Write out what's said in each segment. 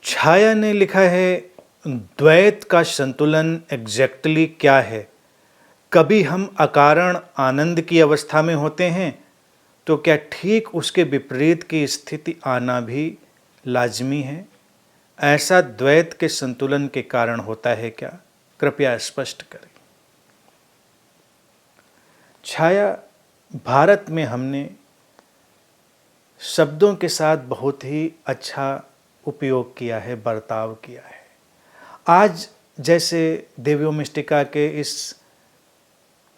छाया ने लिखा है, द्वैत का संतुलन एग्जैक्टली क्या है? कभी हम अकारण आनंद की अवस्था में होते हैं तो क्या ठीक उसके विपरीत की स्थिति आना भी लाजमी है? ऐसा द्वैत के संतुलन के कारण होता है क्या? कृपया स्पष्ट करें। छाया, भारत में हमने शब्दों के साथ बहुत ही अच्छा उपयोग किया है, बर्ताव किया है। आज जैसे देव्योमिष्टिका के इस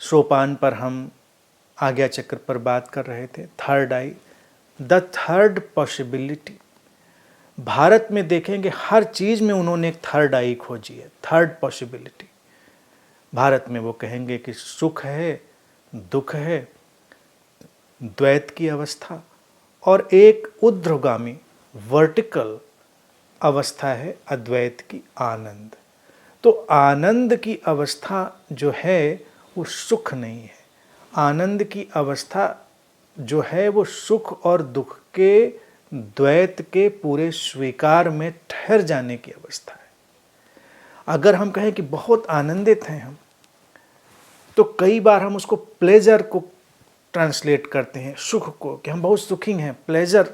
सोपान पर हम आज्ञा चक्र पर बात कर रहे थे, third I, the third possibility. Bharat में देखेंगे हर चीज़ में उन्होंने एक थर्ड आई खोजी है, थर्ड पॉसिबिलिटी। भारत में वो कहेंगे कि सुख है, दुख है, द्वैत की अवस्था, और एक ऊर्ध्वगामी वर्टिकल अवस्था है अद्वैत की, आनंद। तो आनंद की अवस्था जो है वो सुख नहीं है। आनंद की अवस्था जो है वो सुख और दुख के द्वैत के पूरे स्वीकार में ठहर जाने की अवस्था है। अगर हम कहें कि बहुत आनंदित हैं हम, तो कई बार हम उसको प्लेजर को ट्रांसलेट करते हैं, सुख को, कि हम बहुत सुखी हैं, प्लेजर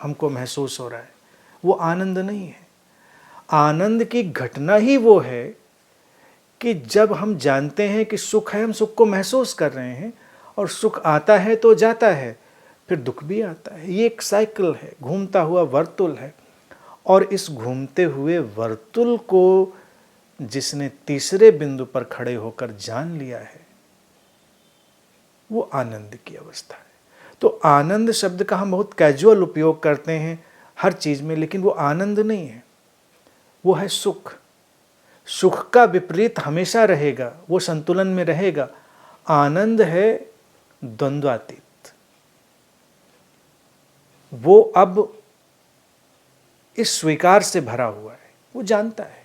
हमको महसूस हो रहा है। वो आनंद नहीं है। आनंद की घटना ही वो है कि जब हम जानते हैं कि सुख है, हम सुख को महसूस कर रहे हैं, और सुख आता है तो जाता है, फिर दुख भी आता है। ये एक साइकिल है, घूमता हुआ वर्तुल है। और इस घूमते हुए वर्तुल को जिसने तीसरे बिंदु पर खड़े होकर जान लिया है, वो आनंद की अवस्था है। तो आनंद शब्द का हम बहुत कैजुअल उपयोग करते हैं हर चीज़ में, लेकिन वो आनंद नहीं है, वो है सुख। सुख का विपरीत हमेशा रहेगा, वो संतुलन में रहेगा। आनंद है द्वंद्वातीत। वो अब इस स्वीकार से भरा हुआ है, वो जानता है।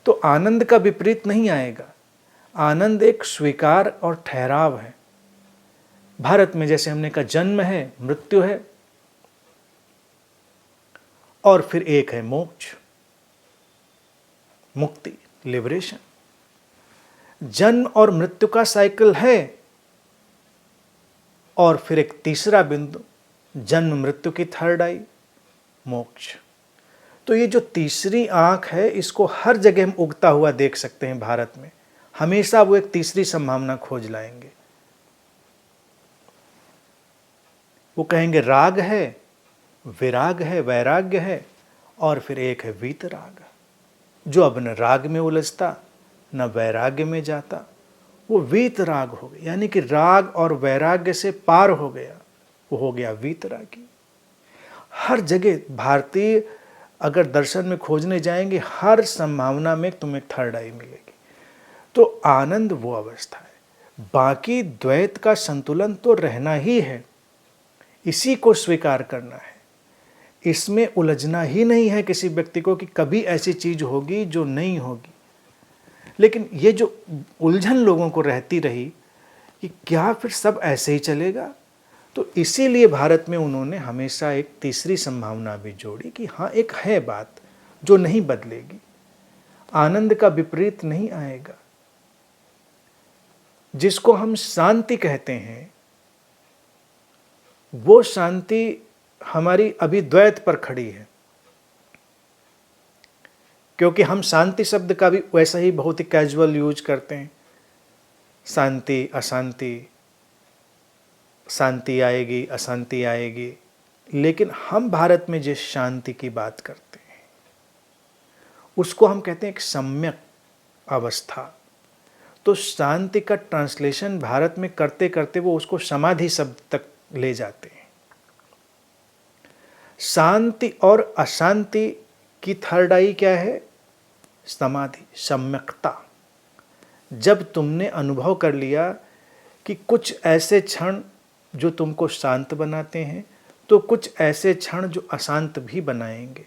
तो आनंद का विपरीत नहीं आएगा। आनंद एक स्वीकार और ठहराव है। भारत में जैसे हमने कहा, जन्म है, मृत्यु है, और फिर एक है मोक्ष, मुक्ति, लिबरेशन। जन्म और मृत्यु का साइकिल है, और फिर एक तीसरा बिंदु, जन्म मृत्यु की थर्ड आई, मोक्ष। तो ये जो तीसरी आंख है, इसको हर जगह हम उगता हुआ देख सकते हैं भारत में। हमेशा वो एक तीसरी संभावना खोज लाएंगे। वो कहेंगे राग है, विराग है, वैराग्य है, और फिर एक है वीतराग, जो अब न राग में उलझता न वैराग्य में जाता, वो वीतराग हो गया। यानी कि राग और वैराग्य से पार हो गया, वो हो गया वीतरागी। हर जगह भारतीय अगर दर्शन में खोजने जाएंगे, हर संभावना में तुम्हें थर्ड आई मिलेगी। तो आनंद वो अवस्था है। बाकी द्वैत का संतुलन तो रहना ही है, इसी को स्वीकार करना है। इसमें उलझना ही नहीं है किसी व्यक्ति को कि कभी ऐसी चीज होगी जो नहीं होगी। लेकिन ये जो उलझन लोगों को रहती रही कि क्या फिर सब ऐसे ही चलेगा, तो इसीलिए भारत में उन्होंने हमेशा एक तीसरी संभावना भी जोड़ी कि हाँ, एक है बात जो नहीं बदलेगी, आनंद का विपरीत नहीं आएगा। जिसको हम शांति कहते हैं, वो शांति हमारी अभी द्वैत पर खड़ी है। क्योंकि हम शांति शब्द का भी वैसा ही बहुत ही कैजुअल यूज करते हैं, शांति अशांति, शांति आएगी अशांति आएगी। लेकिन हम भारत में जिस शांति की बात करते हैं, उसको हम कहते हैं एक सम्यक अवस्था। तो शांति का ट्रांसलेशन भारत में करते करते वो उसको समाधि शब्द तक ले जाते हैं। शांति और अशांति की थर्ड आई क्या है? समाधि, सम्यकता। जब तुमने अनुभव कर लिया कि कुछ ऐसे क्षण जो तुमको शांत बनाते हैं, तो कुछ ऐसे क्षण जो अशांत भी बनाएंगे।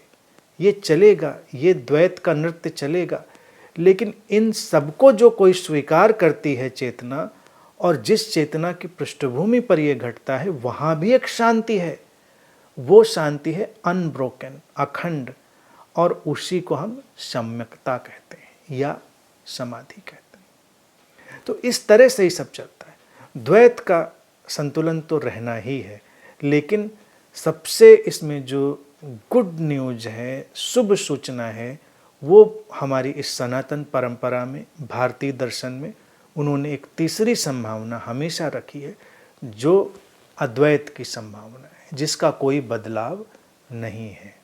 ये चलेगा, ये द्वैत का नृत्य चलेगा। लेकिन इन सबको जो कोई स्वीकार करती है चेतना, और जिस चेतना की पृष्ठभूमि पर यह घटता है वहाँ भी एक शांति है। वो शांति है अनब्रोकन, अखंड, और उसी को हम सम्यकता कहते हैं या समाधि कहते हैं। तो इस तरह से ही सब चलता है। द्वैत का संतुलन तो रहना ही है, लेकिन सबसे इसमें जो गुड न्यूज है, शुभ सूचना है, वो हमारी इस सनातन परंपरा में, भारतीय दर्शन में उन्होंने एक तीसरी संभावना हमेशा रखी है, जो अद्वैत की संभावना है, जिसका कोई बदलाव नहीं है।